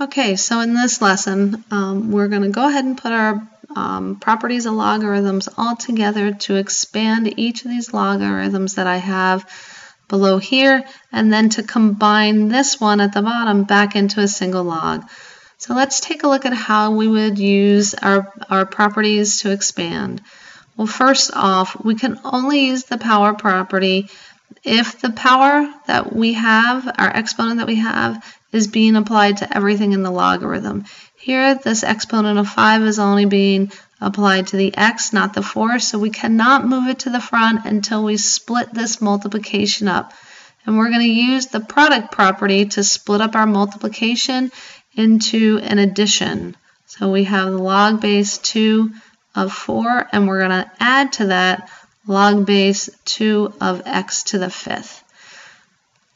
Okay, so in this lesson, we're going to go ahead and put our properties of logarithms all together to expand each of these logarithms that I have below here, and then to combine this one at the bottom back into a single log. So let's take a look at how we would use our properties to expand. Well, first off, we can only use the power property if the power that we have, our exponent that we have, is being applied to everything in the logarithm. Here, this exponent of 5 is only being applied to the x, not the 4, so we cannot move it to the front until we split this multiplication up. And we're going to use the product property to split up our multiplication into an addition. So we have log base 2 of 4, and we're going to add to that log base 2 of x to the 5th.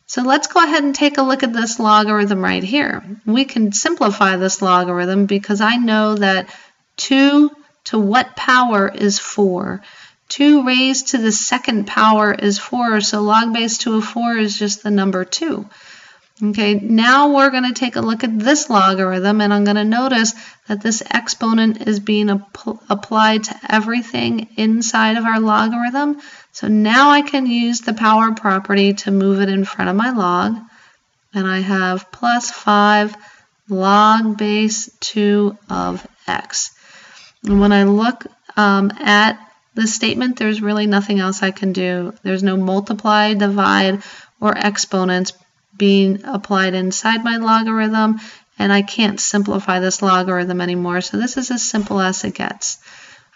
So let's go ahead and take a look at this logarithm right here. We can simplify this logarithm because I know that 2 to what power is 4? 2 raised to the second power is 4, so log base 2 of 4 is just the number 2. Okay, now we're going to take a look at this logarithm, and I'm going to notice that this exponent is being applied to everything inside of our logarithm. So now I can use the power property to move it in front of my log, and I have plus 5 log base 2 of x. And when I look at the statement, there's really nothing else I can do. There's no multiply, divide, or exponents being applied inside my logarithm, and I can't simplify this logarithm anymore, so this is as simple as it gets.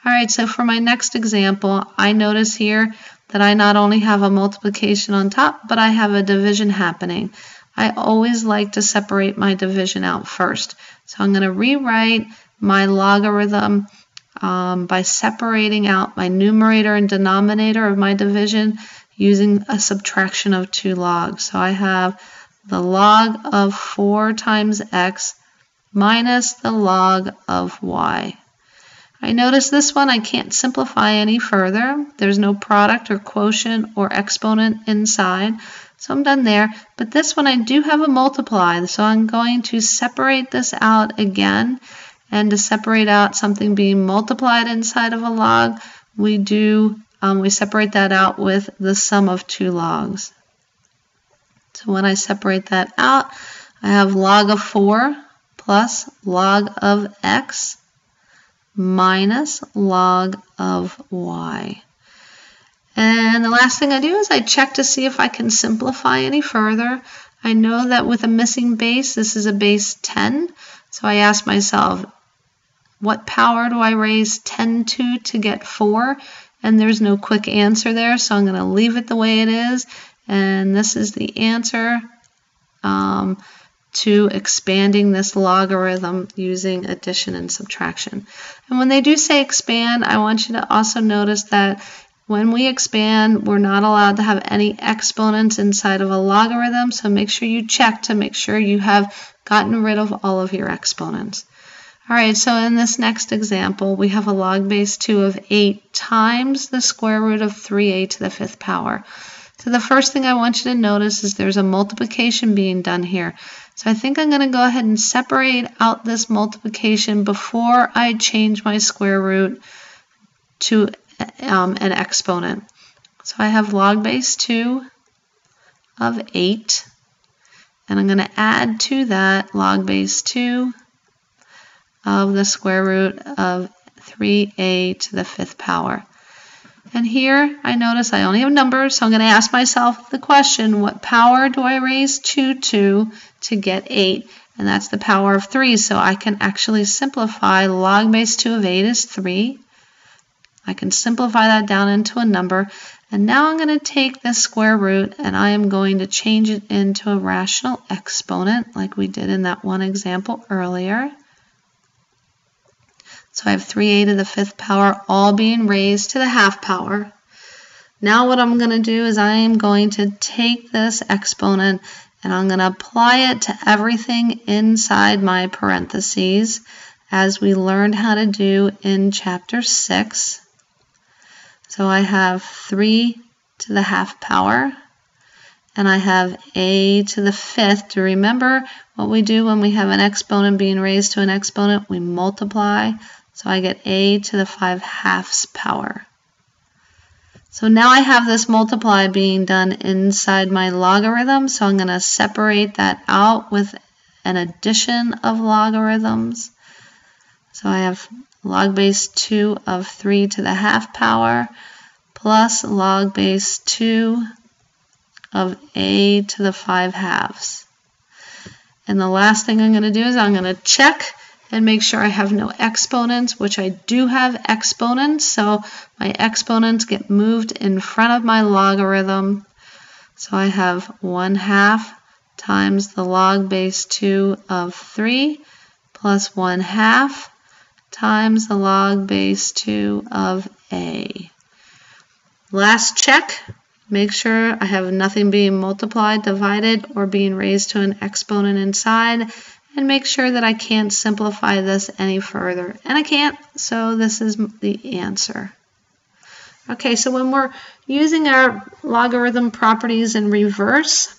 Alright, so for my next example, I notice here that I not only have a multiplication on top, but I have a division happening. I always like to separate my division out first, so I'm going to rewrite my logarithm by separating out my numerator and denominator of my division using a subtraction of 2 logs. So I have the log of 4 times x minus the log of y. I notice this one I can't simplify any further. There's no product or quotient or exponent inside, so I'm done there. But this one I do have a multiply, so I'm going to separate this out again. And to separate out something being multiplied inside of a log, we separate that out with the sum of 2 logs. So when I separate that out, I have log of 4 plus log of x minus log of y. And the last thing I do is I check to see if I can simplify any further. I know that with a missing base, this is a base 10, so I ask myself, what power do I raise 10 to get 4? And there's no quick answer there, so I'm going to leave it the way it is. And this is the answer to expanding this logarithm using addition and subtraction. And when they do say expand, I want you to also notice that when we expand, we're not allowed to have any exponents inside of a logarithm, so make sure you check to make sure you have gotten rid of all of your exponents. Alright, so in this next example, we have a log base 2 of 8 times the square root of 3a to the 5th power. So the first thing I want you to notice is there's a multiplication being done here. So I think I'm going to go ahead and separate out this multiplication before I change my square root to an exponent. So I have log base 2 of 8, and I'm going to add to that log base 2 of the square root of 3a to the 5th power. And here I notice I only have numbers, so I'm going to ask myself the question, what power do I raise 2 to get 8? And that's the power of 3, so I can actually simplify log base 2 of 8 is 3. I can simplify that down into a number, and now I'm going to take this square root and I am going to change it into a rational exponent like we did in that one example earlier. So I have 3a to the 5th power all being raised to the half power. Now what I'm going to do is I am going to take this exponent and I'm going to apply it to everything inside my parentheses as we learned how to do in chapter 6. So I have 3 to the half power, and I have a to the 5th. Do you remember what we do when we have an exponent being raised to an exponent? We multiply. So I get a to the 5/2 power. So now I have this multiply being done inside my logarithm, so I'm going to separate that out with an addition of logarithms. So I have log base 2 of 3 to the 1/2 power plus log base 2 of a to the 5/2. And the last thing I'm going to do is I'm going to check and make sure I have no exponents, which I do have exponents, so my exponents get moved in front of my logarithm. So I have 1/2 times the log base 2 of 3 plus 1/2 times the log base 2 of a. Last check, make sure I have nothing being multiplied, divided, or being raised to an exponent inside, and make sure that I can't simplify this any further. And I can't, so this is the answer. Okay, so when we're using our logarithm properties in reverse,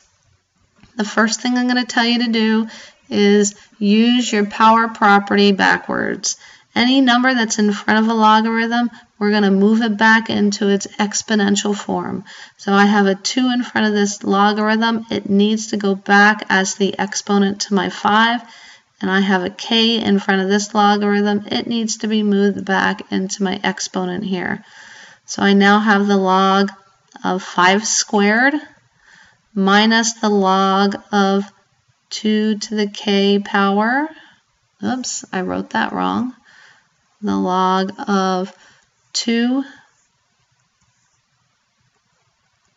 the first thing I'm going to tell you to do is use your power property backwards. Any number that's in front of a logarithm, we're going to move it back into its exponential form. So I have a 2 in front of this logarithm. It needs to go back as the exponent to my 5. And I have a k in front of this logarithm. It needs to be moved back into my exponent here. So I now have the log of 5 squared minus the log of 2 to the k power. Oops, I wrote that wrong. The log of 2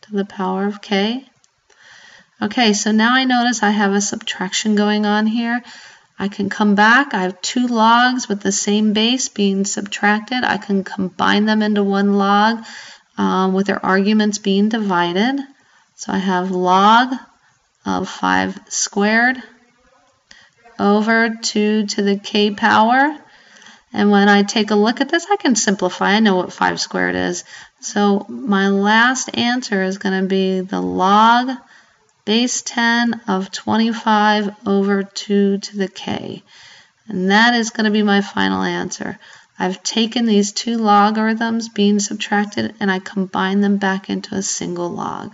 to the power of k. Okay, so now I notice I have a subtraction going on here. I can come back. I have 2 logs with the same base being subtracted. I can combine them into one log with their arguments being divided. So I have log of 5 squared over 2 to the k power. And when I take a look at this, I can simplify. I know what 5 squared is. So my last answer is going to be the log base 10 of 25 over 2 to the k. And that is going to be my final answer. I've taken these 2 logarithms being subtracted and I combine them back into a single log.